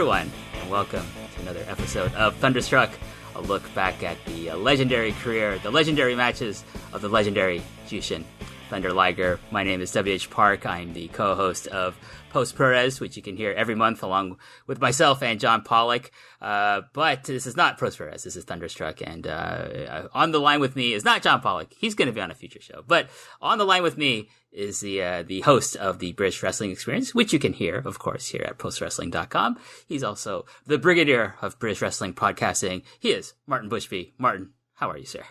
everyone, and welcome to another episode of Thunderstruck, a look back at the legendary career, the legendary matches of the legendary Jushin Thunder Liger. My name is W.H. Park. I'm the co-host of Post Perez, which you can hear every month along with myself and John Pollock. But this is not Post Perez, this is Thunderstruck. And on the line with me is not John Pollock. He's going to be on a future show. But on the line with me is the host of the British Wrestling Experience, which you can hear, of course, here at postwrestling.com. He's also the brigadier of British Wrestling Podcasting. He is Martin Bushby. Martin, how are you, sir?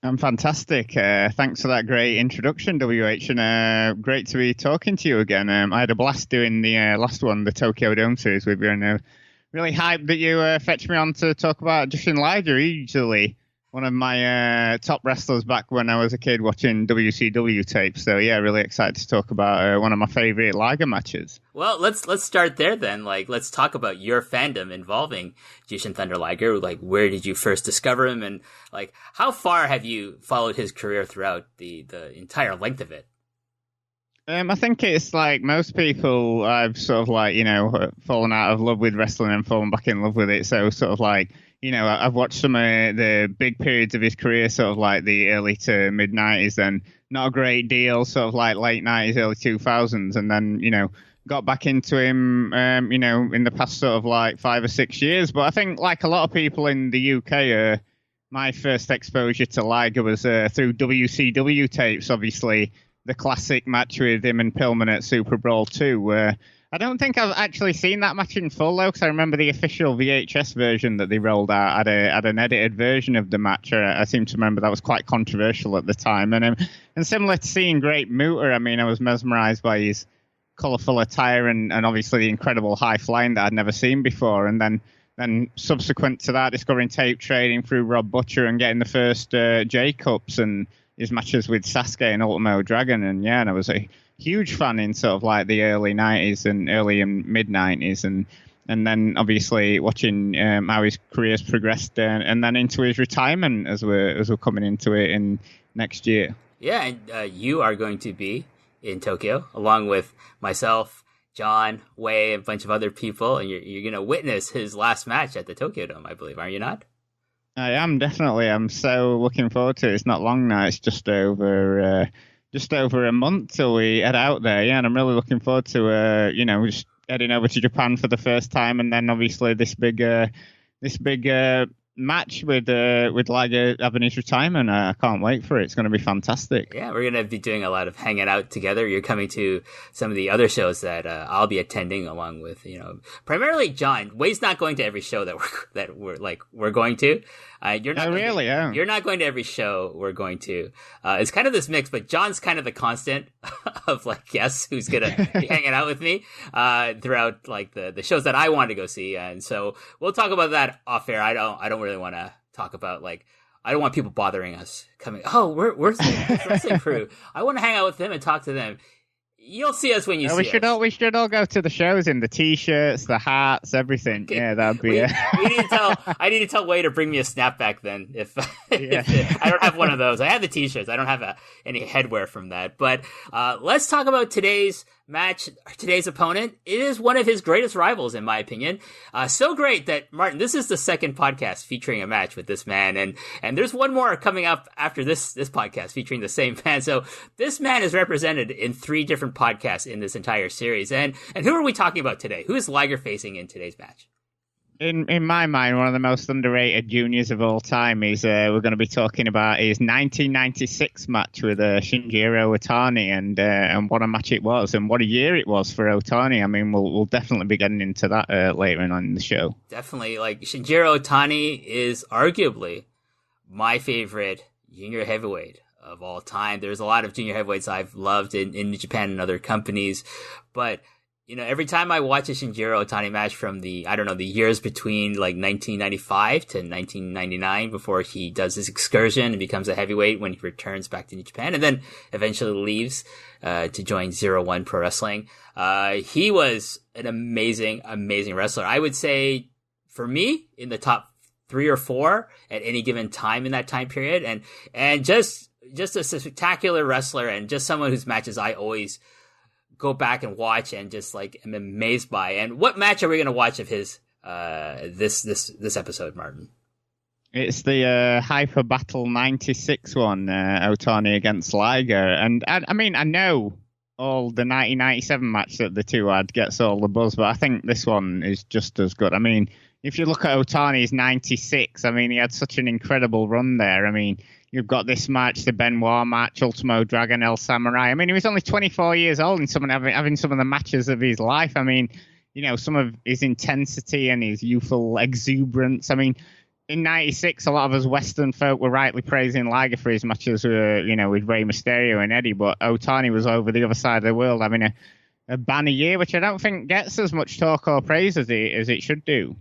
I'm fantastic. Thanks for that great introduction, WH, and great to be talking to you again. I had a blast doing the last one, the Tokyo Dome series with you, and really hyped that you fetched me on to talk about Jushin Liger, usually one of my top wrestlers back when I was a kid watching WCW tapes. So yeah, really excited to talk about one of my favorite Liger matches. Well, let's start there then. Let's talk about your fandom involving Jushin Thunder Liger. Where did you first discover him, and how far have you followed his career throughout the entire length of it? I think it's like most people, I've sort of fallen out of love with wrestling and fallen back in love with it. So sort of I've watched some of the big periods of his career, sort of like the early to mid 90s, then not a great deal, sort of like late 90s, early 2000s, and then, got back into him, in the past sort of like 5 or 6 years. But I think like a lot of people in the UK, my first exposure to Liger was through WCW tapes, obviously. The classic match with him and Pillman at Super Brawl 2. I don't think I've actually seen that match in full, though, because I remember the official VHS version that they rolled out had an edited version of the match. I seem to remember that was quite controversial at the time. And similar to seeing Great Muta, I was mesmerized by his colourful attire and obviously the incredible high flying that I'd never seen before. And then subsequent to that, discovering tape trading through Rob Butcher and getting the first J-Cups and his matches with Sasuke and Ultimo Dragon. And I was a huge fan in sort of like the early 90s and early and mid 90s. And then obviously watching how his career's progressed and then into his retirement as we're coming into it in next year. Yeah, and you are going to be in Tokyo along with myself, John, Wei, and a bunch of other people. And you're going to witness his last match at the Tokyo Dome, I believe. Are you not? I am, definitely. I'm so looking forward to it. It's not long now. It's just over a month till we head out there. Yeah, and I'm really looking forward to just heading over to Japan for the first time, and then obviously this big match with Liger having his retirement. I can't wait for it. It's going to be fantastic. Yeah, we're going to be doing a lot of hanging out together. You're coming to some of the other shows that I'll be attending along with, primarily John. Way's not going to every show that we're going to. You're not You're not going to every show we're going to. It's kind of this mix, but John's kind of the constant of guests who's going to be hanging out with me throughout the shows that I want to go see. And so we'll talk about that off air. I don't really want to talk about I don't want people bothering us coming. Oh, where's the wrestling crew? I want to hang out with them and talk to them. You'll see us when you see us. We should all go to the shows in the T-shirts, the hats, everything. Okay. Yeah, that'd be I need to tell Way to bring me a snapback then. If I don't have one of those. I have the T-shirts. I don't have any headwear from that. But let's talk about today's match, today's opponent. It is one of his greatest rivals, in my opinion. So great that, Martin, this is the second podcast featuring a match with this man. And there's one more coming up after this podcast featuring the same man. So this man is represented in 3 different podcasts in this entire series. And who are we talking about today? Who is Liger facing in today's match? In my mind, one of the most underrated juniors of all time is we're going to be talking about his 1996 match with Shinjiro Otani, and what a match it was, and what a year it was for Otani. We'll definitely be getting into that later on in the show. Definitely, Shinjiro Otani is arguably my favorite junior heavyweight of all time. There's a lot of junior heavyweights I've loved in Japan and other companies, but every time I watch a Shinjiro Otani match from the years between 1995 to 1999 before he does his excursion and becomes a heavyweight when he returns back to New Japan and then eventually leaves to join 01 Pro Wrestling. He was an amazing, amazing wrestler. I would say for me in the top 3 or 4 at any given time in that time period. And just a spectacular wrestler and just someone whose matches I always go back and watch and just like am amazed by. And what match are we going to watch of his this episode, Martin? It's the Hyper Battle 96 one, Otani against Liger. And I mean, I know all the 1997 match that the two had gets all the buzz, but I think this one is just as good. I mean, if you look at Otani's 96, I mean, he had such an incredible run there. I mean, you've got this match, the Benoit match, Ultimo Dragon, El Samurai. I mean, he was only 24 years old and having some of the matches of his life. I mean, you know, some of his intensity and his youthful exuberance. I mean, in 96, a lot of us Western folk were rightly praising Liger for his matches with Rey Mysterio and Eddie, but Otani was over the other side of the world having a banner year, which I don't think gets as much talk or praise as it should do.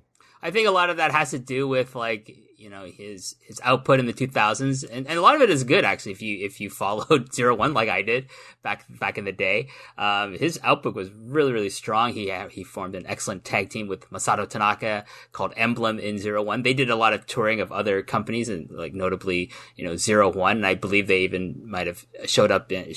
I think a lot of that has to do with like, you know, his output in the 2000s, and a lot of it is good actually. If you followed 01 like I did back in the day, his output was really, really strong. He formed an excellent tag team with Masato Tanaka called Emblem in 01. They did a lot of touring of other companies, and like notably, you know, 01. And I believe they even might have showed up in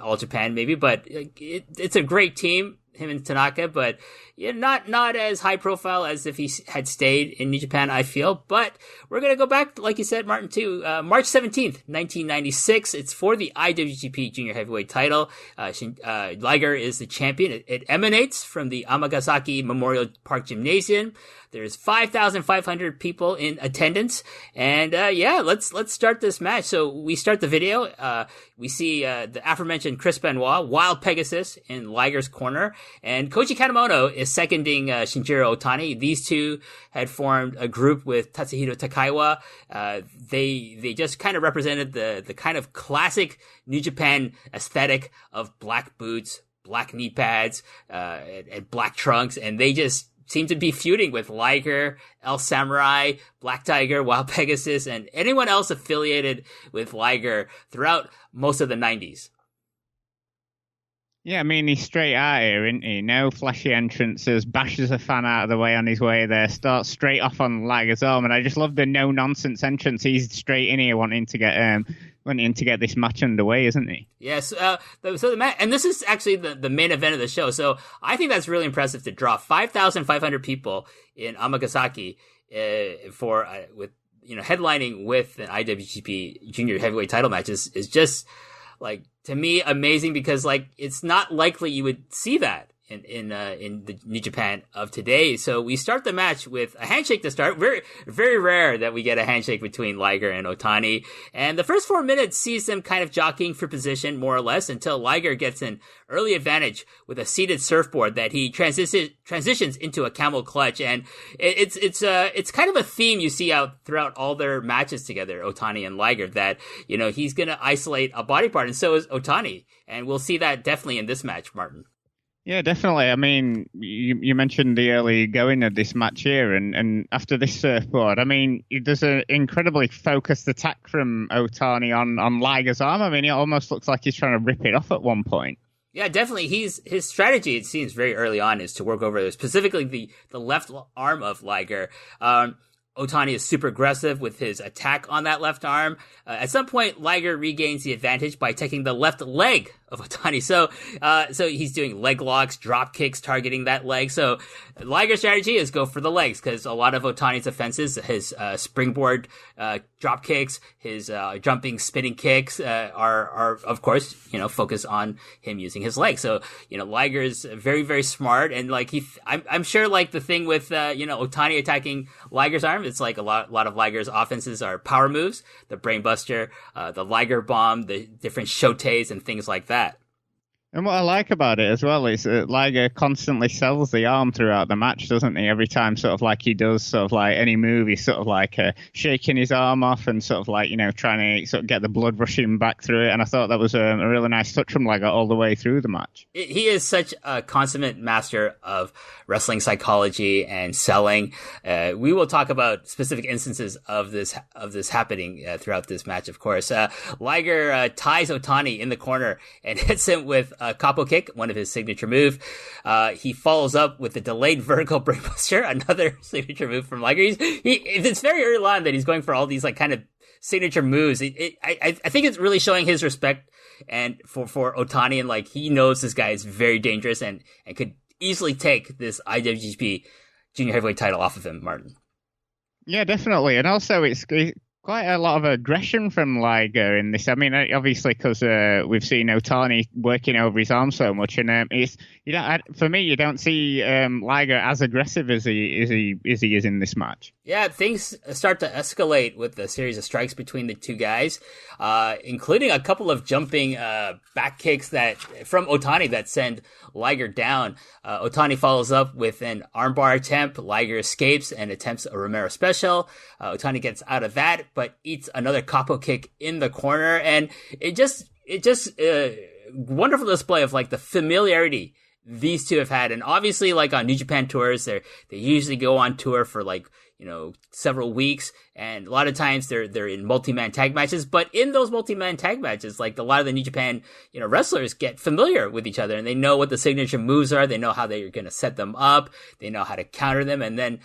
All Japan maybe. But it's a great team, him and Tanaka, but yeah, not as high profile as if he had stayed in New Japan, I feel. But we're going to go back, like you said, Martin, to March 17th, 1996. It's for the IWGP Junior Heavyweight title. Liger is the champion. It emanates from the Amagasaki Memorial Park Gymnasium. There's 5,500 people in attendance. And let's start this match. So we start the video. We see the aforementioned Chris Benoit, Wild Pegasus, in Liger's corner. And Koji Kanemoto is seconding Shinjiro Otani. These two had formed a group with Tatsuhiro Takaiwa. They just kind of represented the kind of classic New Japan aesthetic of black boots, black knee pads, and black trunks. And they just seem to be feuding with Liger, El Samurai, Black Tiger, Wild Pegasus, and anyone else affiliated with Liger throughout most of the 90s. Yeah, I mean, he's straight out here, isn't he? No flashy entrances, bashes a fan out of the way on his way there, starts straight off on Liger's arm, and I just love the no-nonsense entrance. He's straight in here wanting to get this match underway, isn't he? Yes. So the match, and this is actually the main event of the show. So I think that's really impressive to draw 5,500 people in Amagasaki with headlining with an IWGP Junior Heavyweight title match is just like, to me, amazing, because like it's not likely you would see that in the New Japan of today. So we start the match with a handshake to start. Very, very rare that we get a handshake between Liger and Otani. And the first 4 minutes sees them kind of jockeying for position, more or less, until Liger gets an early advantage with a seated surfboard that he transitions into a camel clutch. And it's kind of a theme you see out throughout all their matches together, Otani and Liger, that, you know, he's going to isolate a body part, and so is Otani. And we'll see that definitely in this match, Martin. Yeah, definitely. I mean, you mentioned the early going of this match here, and after this surfboard, I mean, there's an incredibly focused attack from Otani on Liger's arm. I mean, it almost looks like he's trying to rip it off at one point. Yeah, definitely. His strategy, it seems very early on, is to work over specifically the left arm of Liger. Otani is super aggressive with his attack on that left arm. At some point, Liger regains the advantage by taking the left leg of Otani. So he's doing leg locks, drop kicks, targeting that leg. So Liger's strategy is go for the legs, because a lot of Otani's offenses, his springboard drop kicks, his jumping, spinning kicks, are of course, focused on him using his legs. So, Liger's very, very smart. And like I'm sure like the thing with, Otani attacking Liger's arm, it's like a lot of Liger's offenses are power moves, the brainbuster, the Liger bomb, the different shotes and things like that. And what I like about it as well is that Liger constantly sells the arm throughout the match, doesn't he? Every time, sort of like he does, sort of like any move, he's sort of like shaking his arm off and sort of like, trying to sort of get the blood rushing back through it. And I thought that was a really nice touch from Liger all the way through the match. He is such a consummate master of wrestling psychology and selling. We will talk about specific instances of this happening throughout this match, of course. Liger ties Otani in the corner and hits him with a capo kick, one of his signature move. He follows up with the delayed vertical brainbuster, another signature move from Liger. It's very early on that he's going for all these like kind of signature moves. I think it's really showing his respect and for Otani, and like he knows this guy is very dangerous and could easily take this IWGP Junior Heavyweight title off of him, Martin. Yeah, definitely. And also, it's quite a lot of aggression from Liger in this. I mean, obviously, because we've seen Otani working over his arm so much, and it's for me, you don't see Liger as aggressive as he is in this match. Yeah, things start to escalate with the series of strikes between the two guys, including a couple of jumping back kicks from Otani that send Liger down. Otani follows up with an armbar attempt. Liger escapes and attempts a Romero special. Otani gets out of that, but eats another capo kick in the corner, and it just wonderful display of like the familiarity these two have had. And obviously, like on New Japan tours, they usually go on tour for like, you know, several weeks, and a lot of times they're in multi-man tag matches. But in those multi-man tag matches, like a lot of the New Japan, you know, wrestlers get familiar with each other, and they know what the signature moves are. They know how they're going to set them up. They know how to counter them, and then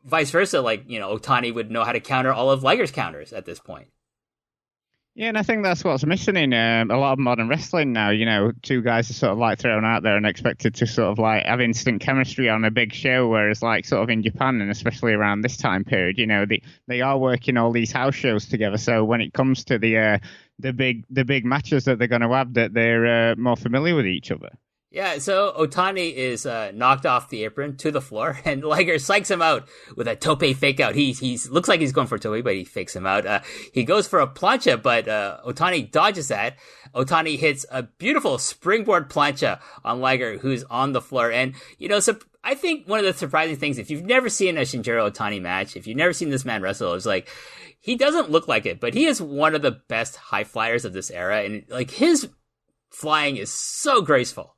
vice versa. Like, you know, Otani would know how to counter all of Liger's counters at this point. Yeah, and I think that's what's missing in a lot of modern wrestling now. You know, two guys are sort of like thrown out there and expected to sort of like have instant chemistry on a big show, whereas like sort of in Japan, and especially around this time period, you know, they are working all these house shows together. So when it comes to the big matches that they're going to have, that they're more familiar with each other. Yeah, so Otani is knocked off the apron to the floor, and Liger psychs him out with a tope fake out. He looks like he's going for a tope, but he fakes him out. He goes for a plancha, but Otani dodges that. Otani hits a beautiful springboard plancha on Liger, who's on the floor. And, you know, so I think one of the surprising things, if you've never seen a Shinjiro Otani match, if you've never seen this man wrestle, is like, he doesn't look like it, but he is one of the best high flyers of this era. And like his flying is so graceful.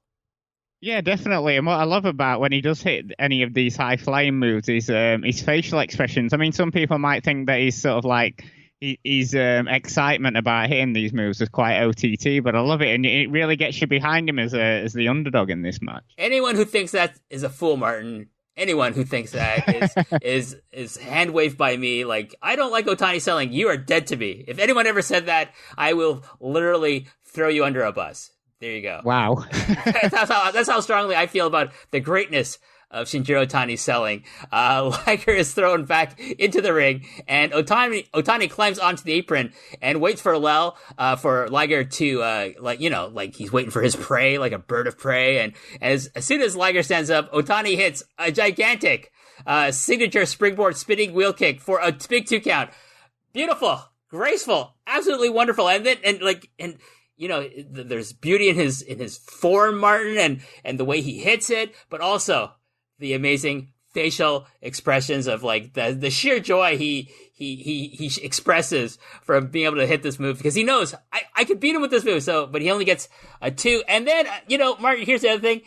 Yeah, definitely. And what I love about when he does hit any of these high flying moves is his facial expressions. I mean, some people might think that he's sort of like his excitement about hitting these moves is quite OTT, but I love it, and it really gets you behind him as the underdog in this match. Anyone who thinks that is a fool, Martin. Anyone who thinks that is hand waved by me. Like, I don't like Otani selling. You are dead to me. If anyone ever said that, I will literally throw you under a bus. There you go. Wow. that's how strongly I feel about the greatness of Shinjiro Otani's selling. Liger is thrown back into the ring, and Otani climbs onto the apron and waits for for Liger to, like he's waiting for his prey, like a bird of prey. And as soon as Liger stands up, Otani hits a gigantic, signature springboard spinning wheel kick for a big 2 count. Beautiful, graceful, absolutely wonderful. And you know, there's beauty in his form, Martin, and the way he hits it, but also the amazing facial expressions of like the sheer joy he expresses from being able to hit this move, because he knows I could beat him with this move. But he only gets a 2. And then, you know, Martin, here's the other thing.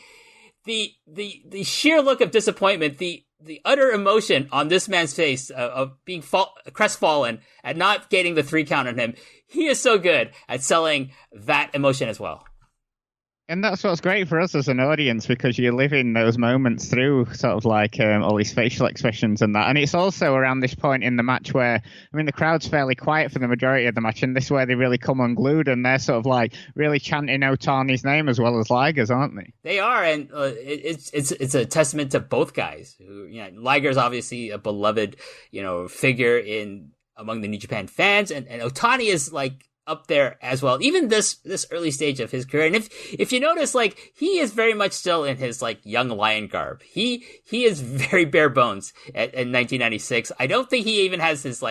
The sheer look of disappointment, the utter emotion on this man's face of being crestfallen at not getting the 3 count on him. He is so good at selling that emotion as well. And that's what's great for us as an audience, because you're living those moments through sort of like all these facial expressions and that. And it's also around this point in the match where, I mean, the crowd's fairly quiet for the majority of the match, and this is where they really come unglued, and they're sort of like really chanting Otani's name as well as Liger's, aren't they? They are, and it's a testament to both guys. Who, you know, Liger's obviously a beloved, you know, figure among the New Japan fans, and Otani is like up there as well, even this early stage of his career. And if you notice, like, he is very much still in his like young lion garb. He is very bare bones in 1996. I don't think he even has his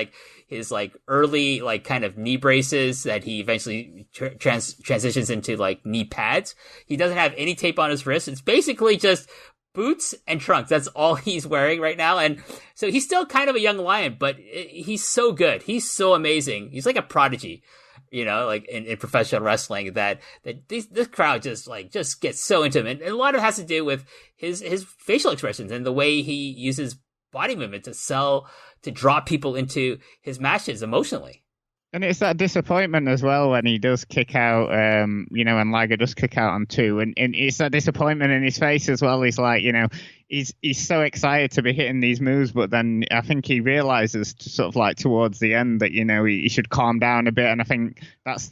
early like kind of knee braces that he eventually transitions into like knee pads. He doesn't have any tape on his wrist. It's basically just boots and trunks. That's all he's wearing right now. And so he's still kind of a young lion, but he's so good. He's so amazing. He's like a prodigy, you know, like in professional wrestling, that this crowd just gets so into him. And a lot of it has to do with his facial expressions and the way he uses body movement to draw people into his matches emotionally. And it's that disappointment as well when he does kick out, you know, and Liger does kick out on 2. And it's that disappointment in his face as well. He's like, you know, he's so excited to be hitting these moves, but then I think he realizes sort of like towards the end that, you know, he should calm down a bit. And I think that's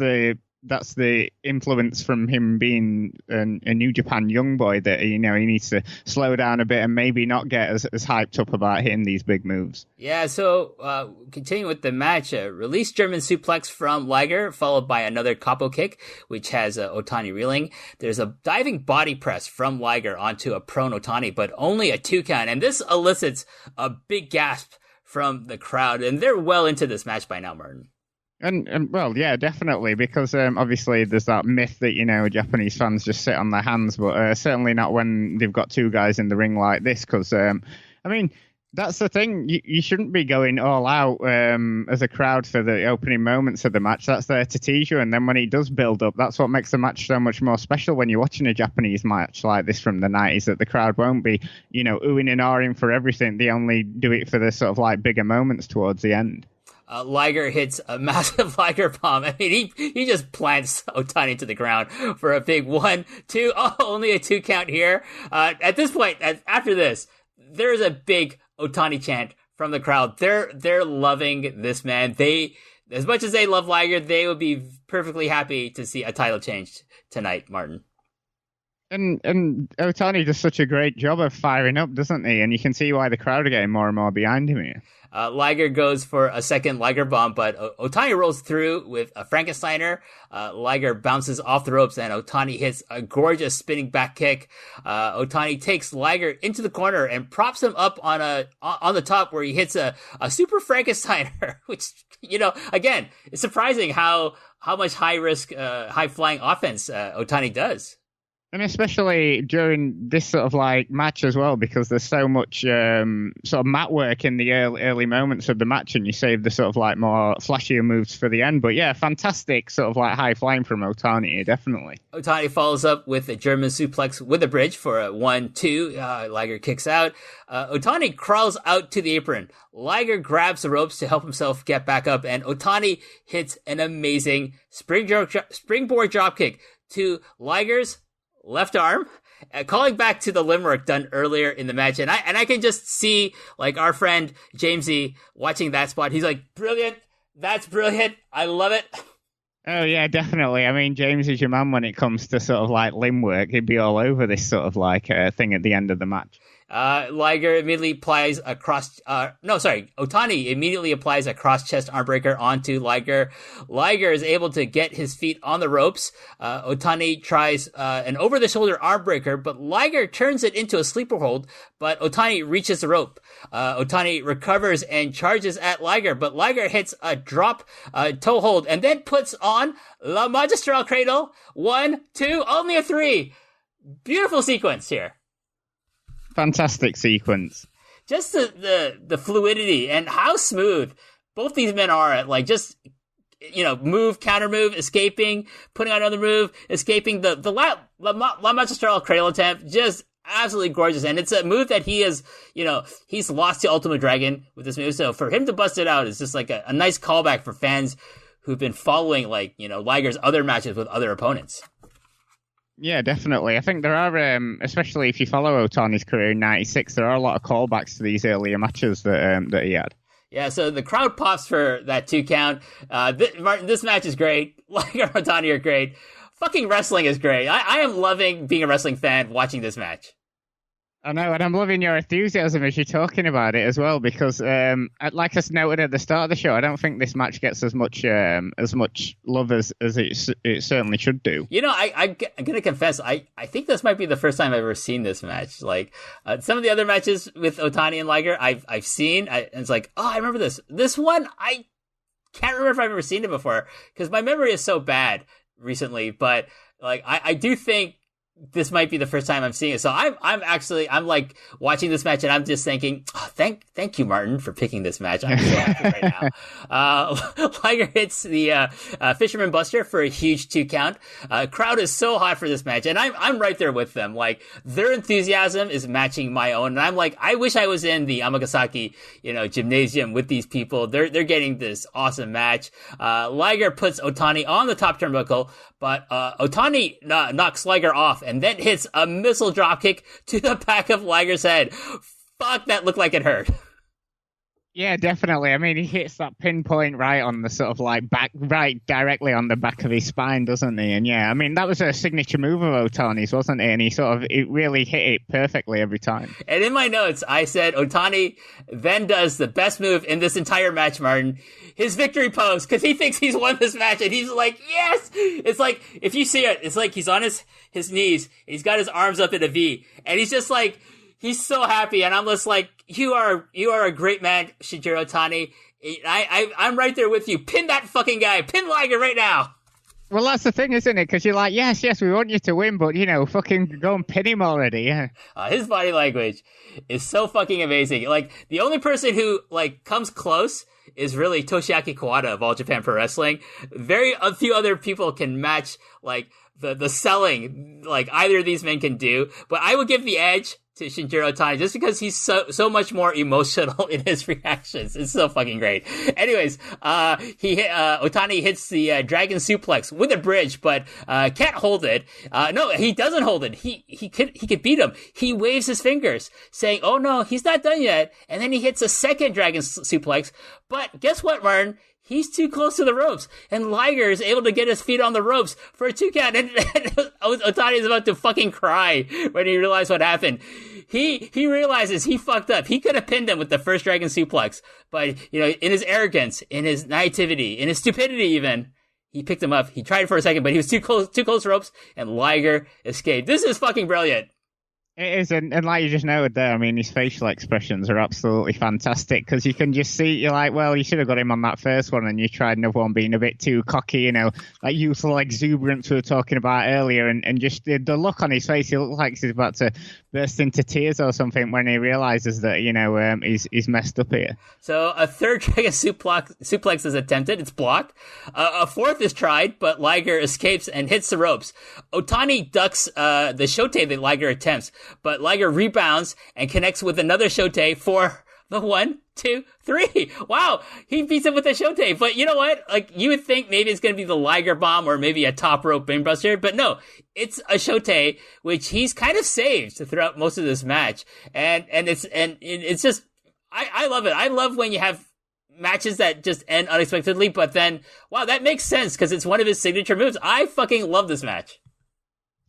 the influence from him being a New Japan young boy, that, you know, he needs to slow down a bit and maybe not get as hyped up about hitting these big moves. Yeah, so continuing with the match, release German suplex from Liger, followed by another capo kick, which has Otani reeling. There's a diving body press from Liger onto a prone Otani, but only a 2 count, and this elicits a big gasp from the crowd, and they're well into this match by now, Martin. And well, yeah, definitely, because obviously there's that myth that, you know, Japanese fans just sit on their hands, but certainly not when they've got 2 guys in the ring like this, because, I mean, that's the thing. You shouldn't be going all out as a crowd for the opening moments of the match. That's there to tease you, and then when it does build up, that's what makes the match so much more special when you're watching a Japanese match like this from the 90s, that the crowd won't be, you know, oohing and ahhing for everything. They only do it for the sort of like bigger moments towards the end. Liger hits a massive Liger bomb. I mean, he just plants Otani to the ground for a big 1, 2. Oh, only a 2 count here. At this point, after this, there's a big Otani chant from the crowd. They're loving this man. As much as they love Liger, they would be perfectly happy to see a title change tonight, Martin. And Otani does such a great job of firing up, doesn't he? And you can see why the crowd are getting more and more behind him here. Liger goes for a second Liger bomb, but Otani rolls through with a Frankensteiner. Liger bounces off the ropes, and Otani hits a gorgeous spinning back kick. Otani takes Liger into the corner and props him up on the top, where he hits a super Frankensteiner, which, you know, again, it's surprising how much high risk, high flying offense Otani does. And especially during this sort of like match as well, because there's so much sort of mat work in the early moments of the match, and you save the sort of like more flashier moves for the end. But yeah, fantastic sort of like high flying from Otani here, definitely. Otani follows up with a German suplex with a bridge for a 1-2. Liger kicks out. Otani crawls out to the apron. Liger grabs the ropes to help himself get back up, and Otani hits an amazing springboard dropkick to Liger's left arm, calling back to the limerick done earlier in the match. And I can just see, like, our friend Jamesy watching that spot. He's like, brilliant. That's brilliant. I love it. Oh, yeah, definitely. I mean, James is your man when it comes to sort of like limb work. He'd be all over this sort of like thing at the end of the match. Liger immediately applies Otani immediately applies a cross-chest armbreaker onto Liger. Liger is able to get his feet on the ropes. Otani tries an over-the-shoulder armbreaker, but Liger turns it into a sleeper hold, but Otani reaches the rope. Otani recovers and charges at Liger, but Liger hits a drop toe hold and then puts on La Magistral Cradle. 1, 2, only a 3. Beautiful sequence here. Fantastic sequence. Just the fluidity and how smooth both these men are at, like, just, you know, move, counter move, escaping, putting on another move, escaping. The La Magistral Cradle attempt, just absolutely gorgeous. And it's a move that he has, you know, he's lost to Ultimate Dragon with this move. So for him to bust it out is just like a nice callback for fans who've been following, like, you know, Liger's other matches with other opponents. Yeah, definitely. I think there are, especially if you follow Otani's career in '96, there are a lot of callbacks to these earlier matches that he had. Yeah, so the crowd pops for that 2 count. Martin, this match is great. Liger and Otani are great. Fucking wrestling is great. I am loving being a wrestling fan watching this match. I know, and I'm loving your enthusiasm as you're talking about it as well, because like I noted at the start of the show, I don't think this match gets as much love as it certainly should do. You know, I'm going to confess, I think this might be the first time I've ever seen this match. Like, some of the other matches with Otani and Liger, I've seen, and it's like, oh, I remember this. This one, I can't remember if I've ever seen it before, because my memory is so bad recently, but, like, I do think this might be the first time I'm seeing it. So I'm like watching this match and I'm just thinking, oh, thank you, Martin, for picking this match. I'm so happy right now. Liger hits the Fisherman Buster for a huge 2 count. Crowd is so hot for this match, and I'm right there with them. Like, their enthusiasm is matching my own, and I'm like, I wish I was in the Amagasaki, you know, gymnasium with these people. They're getting this awesome match. Liger puts Otani on the top turnbuckle, but Otani knocks Liger off and then hits a missile dropkick to the back of Liger's head. Fuck, that looked like it hurt. Yeah, definitely. I mean, he hits that pinpoint right on the sort of like back, right directly on the back of his spine, doesn't he? And yeah, I mean, that was a signature move of Otani's, wasn't it? And it really hit it perfectly every time. And in my notes, I said Otani then does the best move in this entire match, Martin. His victory pose, because he thinks he's won this match, and he's like, yes! It's like, if you see it, it's like he's on his knees, and he's got his arms up in a V, and he's just like, he's so happy, and I'm just like, you are a great man, Shinjiro Otani. I'm right there with you. Pin that fucking guy. Pin Liger right now. Well, that's the thing, isn't it? Because you're like, yes, we want you to win, but, fucking go and pin him already, yeah. His body language is so fucking amazing. Like, the only person who, like, comes close is really Toshiaki Kawada of All Japan Pro Wrestling. A few other people can match, like, the selling, like, either of these men can do. But I would give the edge to Shinjiro Otani just because he's so much more emotional in his reactions. It's so fucking great. Anyways, Otani hits the dragon suplex with a bridge, but can't hold it. No, he doesn't hold it. He could beat him. He waves his fingers, saying, "Oh no, he's not done yet." And then he hits a second dragon suplex. But guess what, Martin? He's too close to the ropes, and Liger is able to get his feet on the ropes for a 2 count, and Otani is about to fucking cry when he realized what happened. He realizes he fucked up. He could have pinned him with the first dragon suplex, but, in his arrogance, in his naivety, in his stupidity even, he picked him up. He tried it for a second, but he was too close to ropes, and Liger escaped. This is fucking brilliant. It is, and like you just noted there, I mean, his facial expressions are absolutely fantastic because you can just see, you're like, well, you should have got him on that first one, and you tried another one being a bit too cocky, like youthful exuberance we were talking about earlier, and just the look on his face, he looks like he's about to burst into tears or something when he realizes that, he's messed up here. So a third dragon suplex is attempted, it's blocked. A fourth is tried, but Liger escapes and hits the ropes. Otani ducks the shote that Liger attempts, but Liger rebounds and connects with another shote for the 1, 2, 3. Wow, he beats him with a shote. But you know what? Like, you would think maybe it's going to be the Liger bomb or maybe a top rope brainbuster, but no, it's a shote, which he's kind of saved throughout most of this match. And it's just, I love it. I love when you have matches that just end unexpectedly, but then, wow, that makes sense because it's one of his signature moves. I fucking love this match.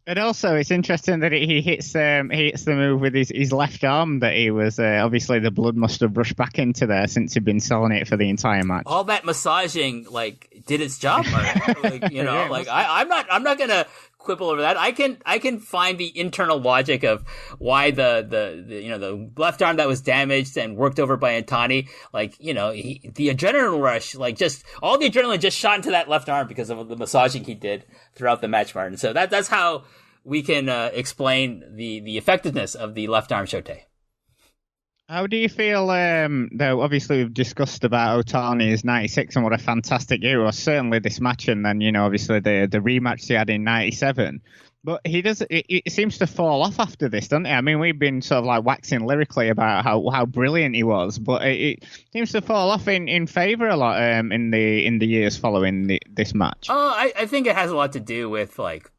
And also, it's interesting that he hits the move with his left arm that he was, obviously the blood must have rushed back into there since he'd been selling it for the entire match. All that massaging, like, did its job, like, I'm not gonna quibble over that. I can find the internal logic of why the left arm that was damaged and worked over by Otani, like, the adrenaline rush, like, just all the adrenaline just shot into that left arm because of the massaging he did throughout the match, Martin. So that's how we can explain the effectiveness of the left arm shote. How do you feel, though, obviously we've discussed about Otani's 96 and what a fantastic year was, certainly this match, and then, obviously the rematch he had in 97. But it seems to fall off after this, doesn't it? I mean, we've been sort of like waxing lyrically about how brilliant he was, but it seems to fall off in favour a lot in the years following this match. Oh, I think it has a lot to do with, like,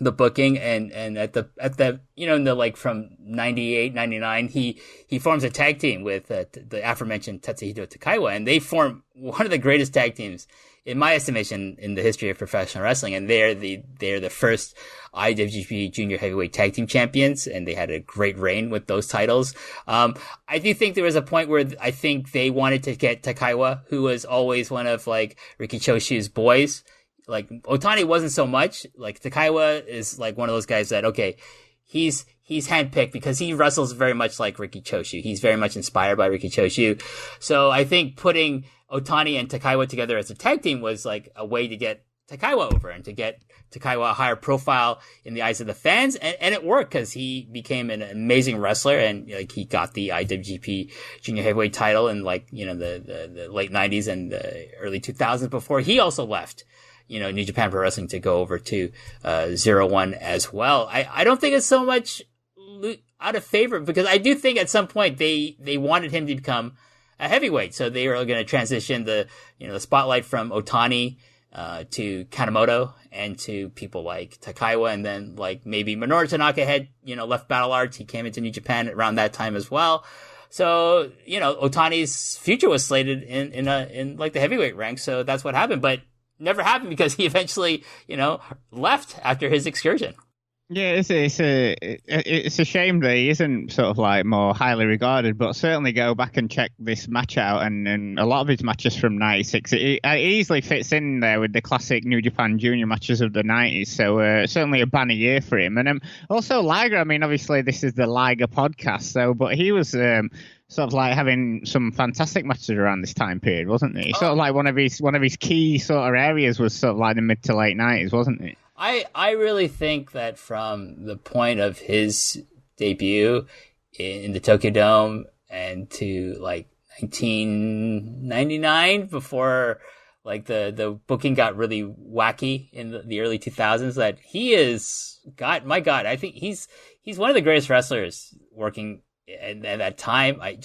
the booking and at the in the, like, from 98, 99, he forms a tag team with the aforementioned Tatsuhito Takaiwa, and they form one of the greatest tag teams in my estimation in the history of professional wrestling, and they're the first IWGP Jr heavyweight tag team champions, and they had a great reign with those titles. I do think there was a point where I think they wanted to get Takaiwa, who was always one of, like, Riki Choshu's boys. Like, Otani wasn't so much. Like, Takaiwa is, like, one of those guys that, okay, he's handpicked because he wrestles very much like Riki Choshu. He's very much inspired by Riki Choshu. So I think putting Otani and Takaiwa together as a tag team was, like, a way to get Takaiwa over and to get Takaiwa a higher profile in the eyes of the fans. And it worked because he became an amazing wrestler, and, like, he got the IWGP Junior Heavyweight title in, like, the late 90s and the early 2000s before he also left New Japan Pro Wrestling to go over to 01 as well. I don't think it's so much out of favor, because I do think at some point they wanted him to become a heavyweight, so they were going to transition the spotlight from Otani to Kanemoto, and to people like Takaiwa, and then like maybe Minoru Tanaka had, left Battle Arts. He came into New Japan around that time as well. So, Otani's future was slated in like the heavyweight ranks. So that's what happened, but never happened because he eventually, left after his excursion. Yeah, it's a shame that he isn't sort of like more highly regarded, but certainly go back and check this match out, and a lot of his matches from '96, it easily fits in there with the classic New Japan Junior matches of the '90s. So certainly a banner year for him, and also Liger. I mean, obviously this is the Liger podcast, but he was sort of like having some fantastic matches around this time period, wasn't he? Sort of like one of his key sort of areas was sort of like the mid to late '90s, wasn't it? I really think that from the point of his debut in the Tokyo Dome and to like 1999, before like the booking got really wacky in the early 2000s, that he is my God, I think he's one of the greatest wrestlers working at that time. And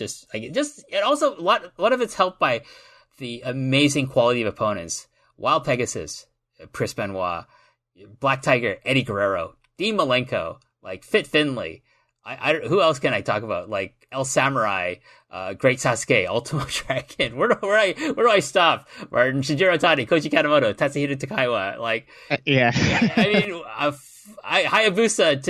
also a lot of it's helped by the amazing quality of opponents. Wild Pegasus, Chris Benoit, Black Tiger, Eddie Guerrero, Dean Malenko, like Fit Finlay. Who else can I talk about? Like El Samurai, Great Sasuke, Ultimo Dragon. Where do I stop? Martin, Shinjiro Otani, Koji Kanemoto, Tatsuhito Takaiwa. Like, yeah. I mean, Hayabusa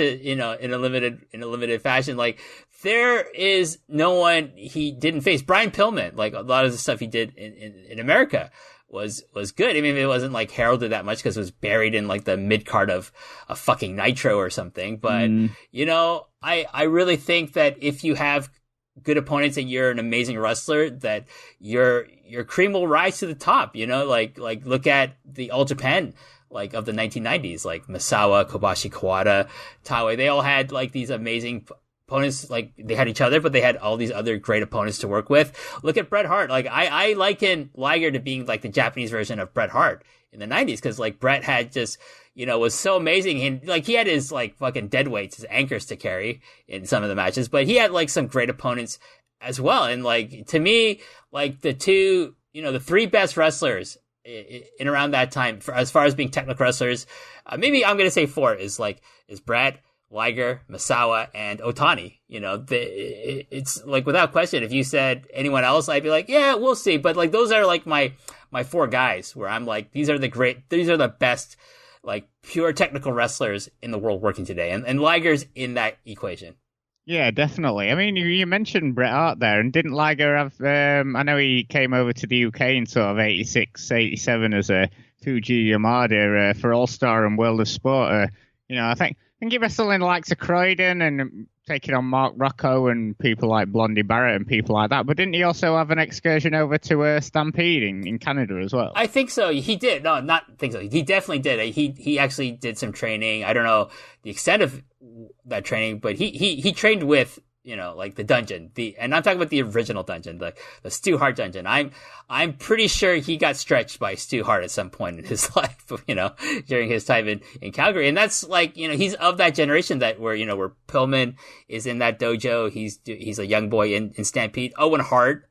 in a limited fashion. Like, there is no one he didn't face. Brian Pillman, like a lot of the stuff he did in America was good. I mean, it wasn't like heralded that much because it was buried in like the mid card of a fucking Nitro or something. But I really think that if you have good opponents and you're an amazing wrestler, that your cream will rise to the top. Like look at the All Japan like of the 1990s, like Misawa, Kobashi, Kawada, Taue. They all had like these amazing opponents. Like they had each other, but they had all these other great opponents to work with. Look at Bret Hart. Like I liken Liger to being like the Japanese version of Bret Hart in the 90s, because like Bret had just was so amazing, and like he had his like fucking deadweights, his anchors to carry in some of the matches, but he had like some great opponents as well. And like to me, like the two, the three best wrestlers in around that time, as far as being technical wrestlers, maybe I'm gonna say four is Bret, Liger, Misawa, and Otani. It's like without question. If you said anyone else, I'd be like, yeah, we'll see. But like those are like my four guys where I'm like, these are the best, like pure technical wrestlers in the world working today, and Liger's in that equation. Yeah, definitely. I mean, you mentioned Bret Hart there, and didn't Liger have? I know he came over to the UK in sort of '86, '87 as a Fuji Yamada for All Star and World of Sport. I think he wrestled in the likes of Croydon and taking on Mark Rocco and people like Blondie Barrett and people like that. But didn't he also have an excursion over to Stampede in Canada as well? I think so. He did. No, not think so. He definitely did. He actually did some training. I don't know the extent of that training, but he trained with, like the dungeon, and I'm talking about the original dungeon, the Stu Hart dungeon. I'm pretty sure he got stretched by Stu Hart at some point in his life, during his time in Calgary. And that's like, he's of that generation where Pillman is in that dojo. He's a young boy in Stampede. Owen Hart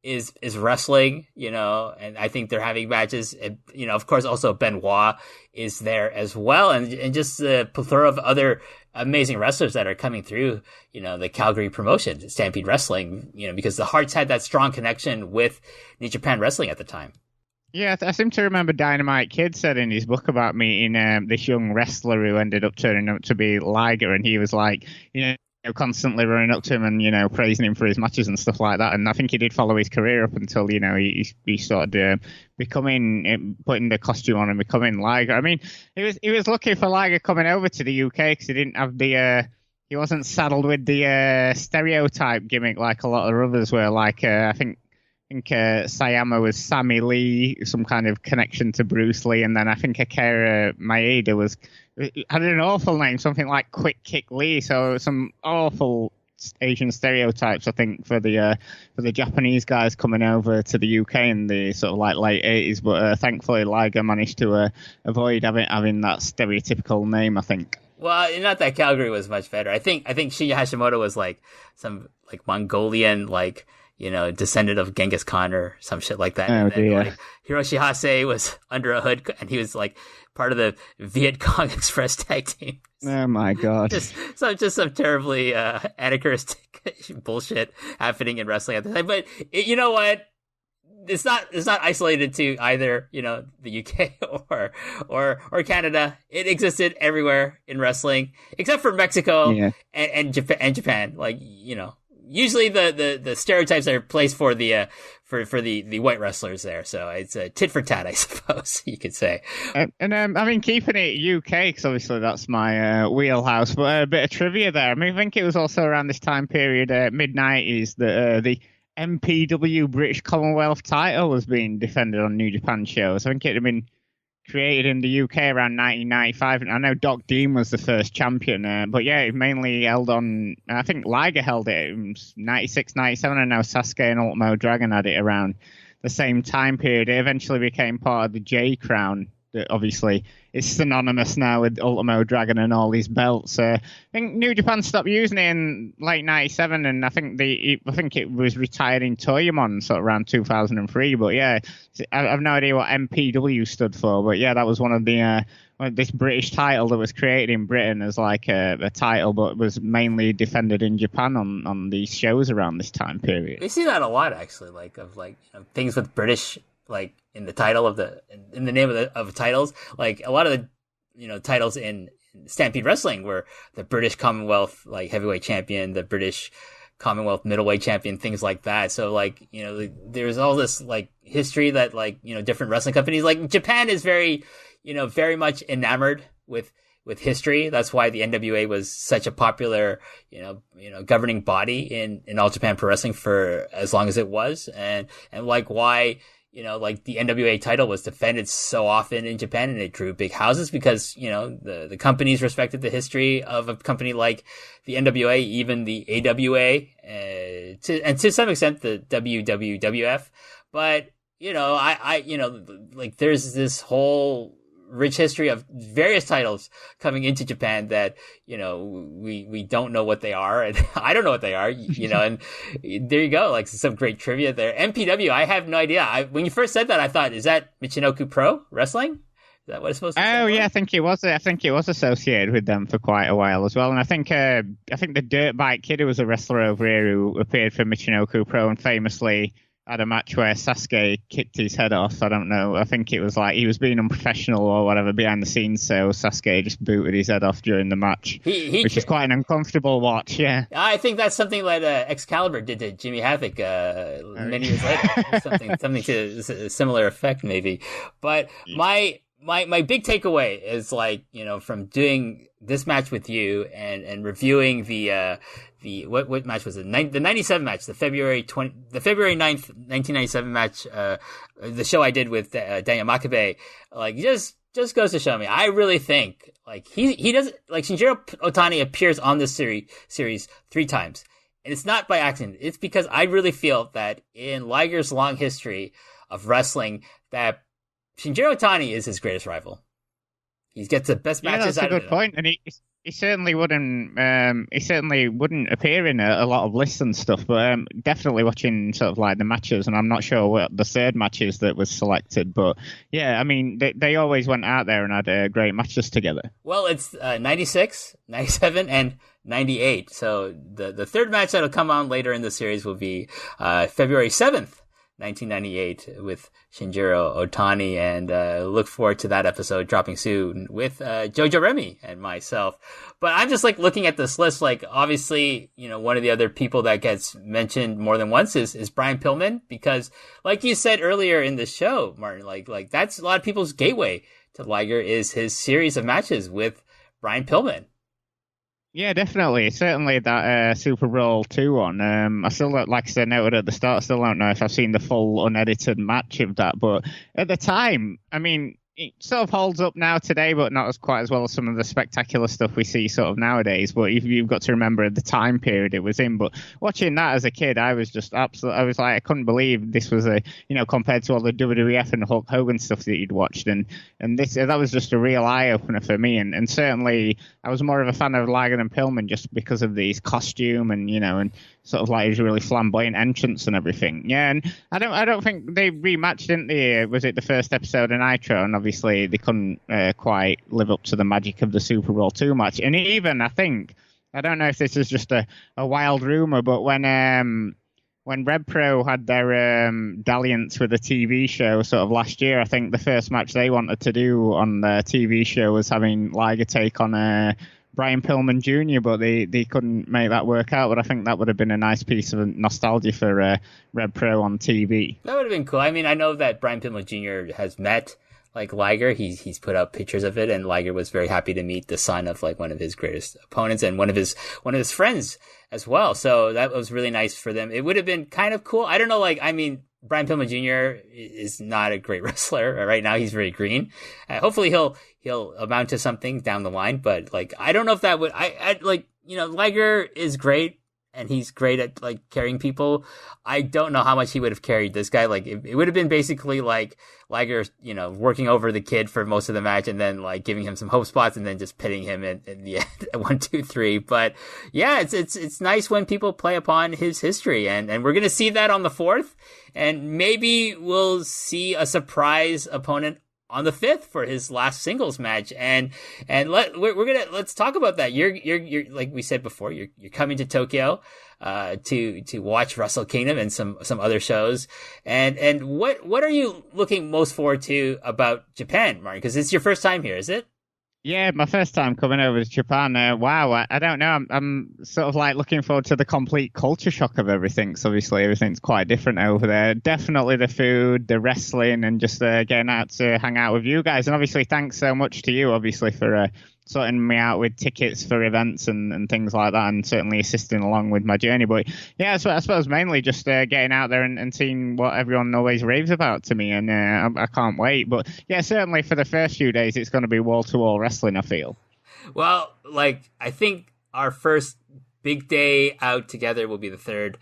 is wrestling, and I think they're having matches. And, of course, also Benoit is there as well. And just the plethora of other amazing wrestlers that are coming through, the Calgary promotion, Stampede Wrestling, because the Hearts had that strong connection with New Japan Wrestling at the time. Yeah, I seem to remember Dynamite Kid said in his book about meeting this young wrestler who ended up turning out to be Liger, and he was like, constantly running up to him and, praising him for his matches and stuff like that. And I think he did follow his career up until, he started putting the costume on and becoming Liger. I mean, he was lucky for Liger coming over to the UK because he didn't have he wasn't saddled with the stereotype gimmick like a lot of others were. Like, I think Sayama was Sammy Lee, some kind of connection to Bruce Lee, and then I think Akira Maeda had an awful name, something like Quick Kick Lee. So some awful Asian stereotypes, I think, for the Japanese guys coming over to the UK in the sort of like late 80s. But thankfully, Liger managed to avoid having that stereotypical name, I think. Well, not that Calgary was much better. I think Shinya Hashimoto was like some like Mongolian, like, descendant of Genghis Khan or some shit like that. Oh, and then, dear. like, Hiroshi Hase was under a hood, and he was like part of the Viet Cong Express tag team. Oh my god! Just some terribly anachronistic bullshit happening in wrestling at the time. But you know what? It's not isolated to either the UK or Canada. It existed everywhere in wrestling except for Mexico and Japan. Like usually the stereotypes are placed for the white wrestlers there. So it's a tit for tat, I suppose you could say. And I mean, keeping it UK, because obviously that's my wheelhouse, but a bit of trivia there. I mean, I think it was also around this time period, mid-90s, that the MPW British Commonwealth title was being defended on New Japan shows. I think it had been created in the UK around 1995. And I know Doc Dean was the first champion, but yeah, it mainly held on. I think Liger held it in 96, 97. I know Sasuke and Ultimo Dragon had it around the same time period. It eventually became part of the J Crown. That obviously is synonymous now with Ultimo Dragon and all these belts. I think New Japan stopped using it in late '97, and I think it was retired in Toyamon sort of around 2003. But yeah, I have no idea what MPW stood for. But yeah, that was one of the this British title that was created in Britain as like a title, but was mainly defended in Japan on these shows around this time period. We see that a lot actually, things with British in the title in the name of titles, like a lot of the titles in Stampede Wrestling were the British Commonwealth heavyweight champion, the British Commonwealth middleweight champion, things like that. So there's all this history that different wrestling companies, like Japan is very very much enamored with history. That's why the NWA was such a popular governing body in All Japan Pro Wrestling for as long as it was, and why the NWA title was defended so often in Japan, and it drew big houses because, the companies respected the history of a company like the NWA, even the AWA, and to some extent the WWF. But, there's this whole rich history of various titles coming into Japan that, we don't know what they are, and I don't know what they are, and there you go, some great trivia there. MPW, I have no idea. When you first said that, I thought, is that Michinoku Pro Wrestling? Is that what it's supposed to be? Oh yeah, I think it was associated with them for quite a while as well. And I think the Dirt Bike Kid, who was a wrestler over here who appeared for Michinoku Pro and famously had a match where Sasuke kicked his head off. I don't know. I think it was he was being unprofessional or whatever behind the scenes, so Sasuke just booted his head off during the match, which is quite an uncomfortable watch, yeah. I think that's something that Excalibur did to Jimmy Havoc many years later. something to a similar effect, maybe. But my big takeaway is from doing this match with you and reviewing the what match was it? The 97 match, the February 9th, 1997 match, the show I did with Daniel Makabe, just goes to show me. I really think he does Shinjiro Otani appears on this series 3 times. And it's not by accident. It's because I really feel that in Liger's long history of wrestling that Shinjiro Otani is his greatest rival. He gets the best matches out of it. That's a good point, and he certainly wouldn't. He certainly wouldn't appear in a lot of lists and stuff. But definitely watching sort of the matches, and I'm not sure what the third match is that was selected. But yeah, I mean, they always went out there and had great matches together. Well, it's 96, 97, and 98. So the third match that'll come on later in the series will be February 7th. 1998 with Shinjiro Otani, and look forward to that episode dropping soon with Jojo Remy and myself. But I'm just looking at this list, obviously, one of the other people that gets mentioned more than once is Brian Pillman, because like you said earlier in the show, Martin, that's a lot of people's gateway to Liger is his series of matches with Brian Pillman. Yeah, definitely. Certainly that Super Bowl 2 one. I still, like I said, noted at the start, I still don't know if I've seen the full unedited match of that. But at the time, I mean, it sort of holds up now today, but not quite as well as some of the spectacular stuff we see sort of nowadays. But you've got to remember the time period it was in. But watching that as a kid, I was just absolutely, I couldn't believe this was compared to all the WWF and Hulk Hogan stuff that you'd watched. And that was just a real eye opener for me. And certainly I was more of a fan of Liger than Pillman just because of his costume and sort of like his really flamboyant entrance and everything. Yeah, and I don't think they rematched, didn't they? Was it the first episode of Nitro? And obviously they couldn't quite live up to the magic of the Super Bowl 2 match. And even I think, I don't know if this is just a wild rumor, but when Red Pro had their dalliance with the TV show sort of last year, I think the first match they wanted to do on the TV show was having Liger take on Brian Pillman Jr., but they couldn't make that work out. But I think that would have been a nice piece of nostalgia for Red Pro on TV. That would have been cool. I mean, I know that Brian Pillman Jr. has met like Liger. He's put up pictures of it, and Liger was very happy to meet the son of like one of his greatest opponents and one of his friends as well. So that was really nice for them. It would have been kind of cool. I don't know, like, I mean, Brian Pillman Jr. is not a great wrestler right now. He's very green. Hopefully he'll amount to something down the line, but like, I don't know if that would, I like, you know, Liger is great and he's great at like carrying people. I don't know how much he would have carried this guy. Like it would have been basically like Liger, you know, working over the kid for most of the match and then like giving him some hope spots and then just pitting him in the end at 1, 2, 3. But yeah, it's nice when people play upon his history and we're going to see that on the 4th, and maybe we'll see a surprise opponent on the 5th for his last singles match. And let's talk about that. You're like we said before, you're coming to Tokyo, to watch Wrestle Kingdom and some other shows. And what are you looking most forward to about Japan, Martin? Because it's your first time here, is it? Yeah, my first time coming over to Japan. Wow, I don't know. I'm sort of like looking forward to the complete culture shock of everything. So obviously everything's quite different over there. Definitely the food, the wrestling, and just getting out to hang out with you guys. And obviously thanks so much to you, obviously, for sorting me out with tickets for events and things like that, and certainly assisting along with my journey. But yeah, so I suppose mainly just getting out there and seeing what everyone always raves about to me, and I can't wait. But yeah, certainly for the first few days, it's going to be wall-to-wall wrestling, I feel. Well, like, I think our first big day out together will be the 3rd.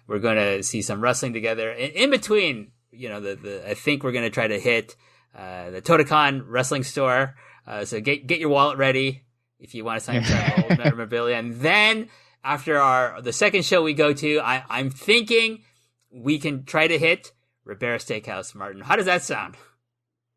We're going to see some wrestling together. In between, you know, I think we're going to try to hit the Totokan wrestling store. So get your wallet ready if you want to sign up for our old memorabilia. And then after the second show we go to, I'm thinking we can try to hit Ribera Steakhouse, Martin. How does that sound?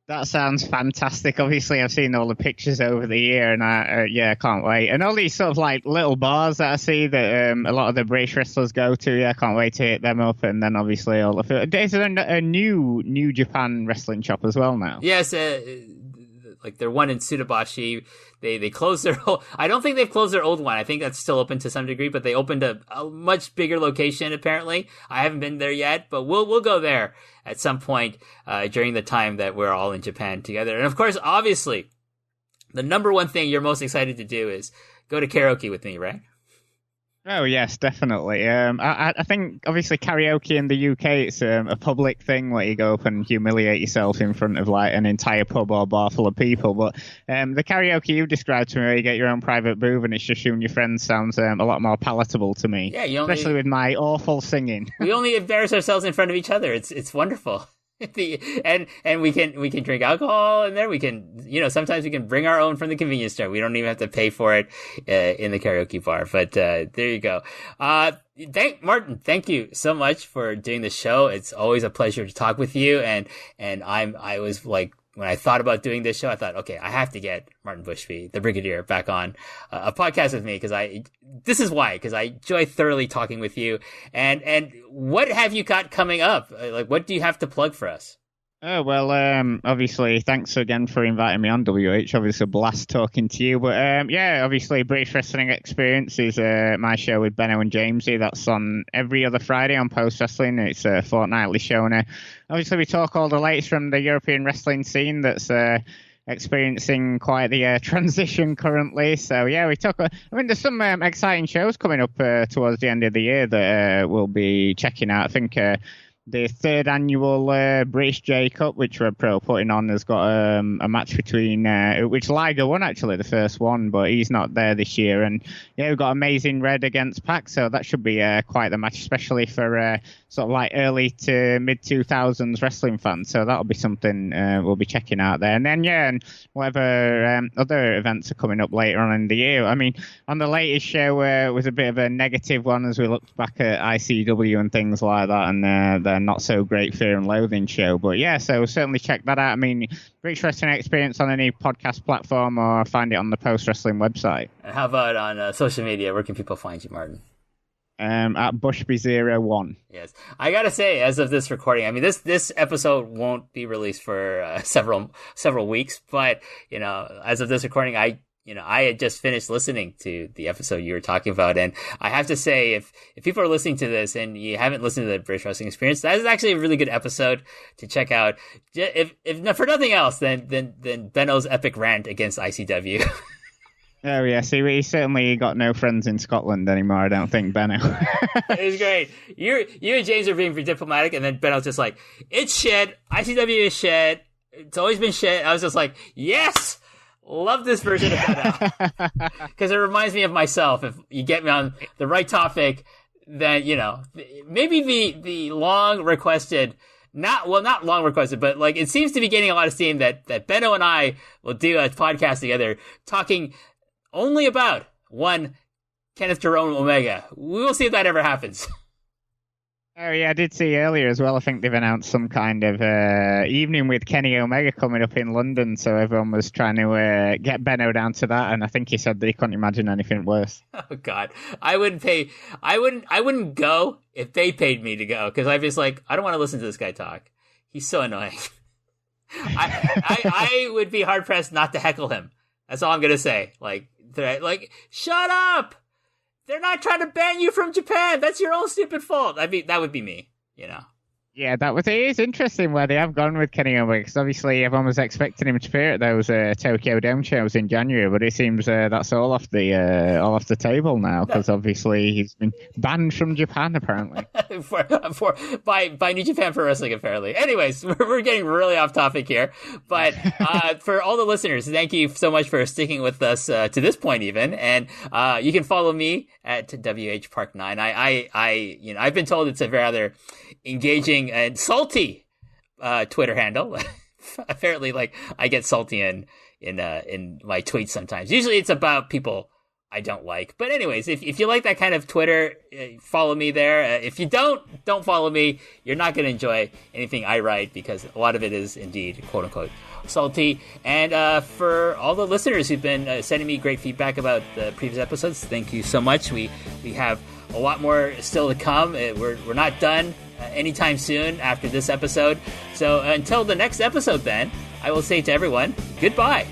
That sounds fantastic. Obviously, I've seen all the pictures over the year, and I can't wait. And all these sort of like little bars that I see that a lot of the British wrestlers go to, yeah, I can't wait to hit them up. And then obviously all the food. There's a New Japan wrestling shop as well now. Yes, like their one in Tsudabashi, they closed their I don't think they've closed their old one. I think that's still open to some degree, but they opened a much bigger location apparently. I haven't been there yet, but we'll go there at some point during the time that we're all in Japan together. And of course, obviously, the number one thing you're most excited to do is go to karaoke with me, right? Oh, yes, definitely. I think, obviously, karaoke in the UK, it's a public thing where you go up and humiliate yourself in front of, like, an entire pub or bar full of people. But the karaoke you described to me, where you get your own private booth and it's just you and your friends, sounds a lot more palatable to me. Yeah, especially with my awful singing. We only embarrass ourselves in front of each other. It's wonderful. And we can drink alcohol in there. We can, you know, sometimes we can bring our own from the convenience store. We don't even have to pay for it in the karaoke bar. But there you go. Martin, thank you so much for doing the show. It's always a pleasure to talk with you. And I was like, when I thought about doing this show, I thought, okay, I have to get Martin Bushby, the Brigadier, back on a podcast with me because I enjoy thoroughly talking with you. And what have you got coming up? Like, what do you have to plug for us? Oh, well, obviously, thanks again for inviting me on, WH. Obviously, a blast talking to you. But, yeah, obviously, British Wrestling Experience is my show with Benno and Jamesy. That's on every other Friday on Post Wrestling. It's a fortnightly show. And obviously, we talk all the latest from the European wrestling scene that's experiencing quite the transition currently. So, yeah, we talk. I mean, there's some exciting shows coming up towards the end of the year that we'll be checking out. I think the third annual British J Cup, which Red Pro putting on, has got a match between which Liger won actually the first one, but he's not there this year. And yeah, we've got Amazing Red against Pac, so that should be quite the match, especially for sort of like early to mid 2000s wrestling fans. So that'll be something we'll be checking out there. And then and whatever other events are coming up later on in the year. I mean, on the latest show was a bit of a negative one as we looked back at ICW and things like that, and their not so great Fear and Loathing show. But yeah, so certainly check that out. I mean, British Wrestling Experience on any podcast platform, or find it on the Post Wrestling website. And how about on social media? Where can people find you, Martin? At Bushby01. Yes, I gotta say, as of this recording, I mean, this episode won't be released for several weeks, but as of this recording, I had just finished listening to the episode you were talking about, and I have to say, if people are listening to this and you haven't listened to the British Wrestling Experience, that is actually a really good episode to check out. If for nothing else, then Benno's epic rant against ICW. Oh yeah, see, he certainly got no friends in Scotland anymore, I don't think, Benno. It was great. You and James are being very diplomatic, and then Benno's just like, it's shit. ICW is shit. It's always been shit. I was just like, yes! Love this version of Benno. Because it reminds me of myself. If you get me on the right topic, then, maybe the long requested, not long requested, but like it seems to be getting a lot of steam that Benno and I will do a podcast together talking only about one Kenneth Jerome Omega. We will see if that ever happens. Oh yeah, I did see earlier as well. I think they've announced some kind of evening with Kenny Omega coming up in London, so everyone was trying to get Benno down to that, and I think he said that he couldn't imagine anything worse. Oh God, I wouldn't go if they paid me to go, because I'm just like, I don't want to listen to this guy talk. He's so annoying. I would be hard pressed not to heckle him. That's all I'm gonna say. Like, shut up! They're not trying to ban you from Japan. That's your own stupid fault. I mean, that would be me, Yeah, it is interesting where they have gone with Kenny Omega, because obviously everyone was expecting him to appear at those Tokyo Dome shows in January, but it seems that's all off the table now, because obviously he's been banned from Japan apparently. by New Japan Pro Wrestling apparently. Anyways, we're getting really off topic here, but for all the listeners, thank you so much for sticking with us to this point even, and you can follow me at WHPark9. I've been told it's a rather engaging and salty Twitter handle. Apparently, like, I get salty in my tweets sometimes. Usually it's about people I don't like. But anyways, if you like that kind of Twitter, follow me there. If you don't follow me. You're not going to enjoy anything I write, because a lot of it is indeed, quote unquote, salty. And for all the listeners who've been sending me great feedback about the previous episodes, thank you so much. We have a lot more still to come. We're not done anytime soon after this episode. So until the next episode, then, I will say to everyone, goodbye.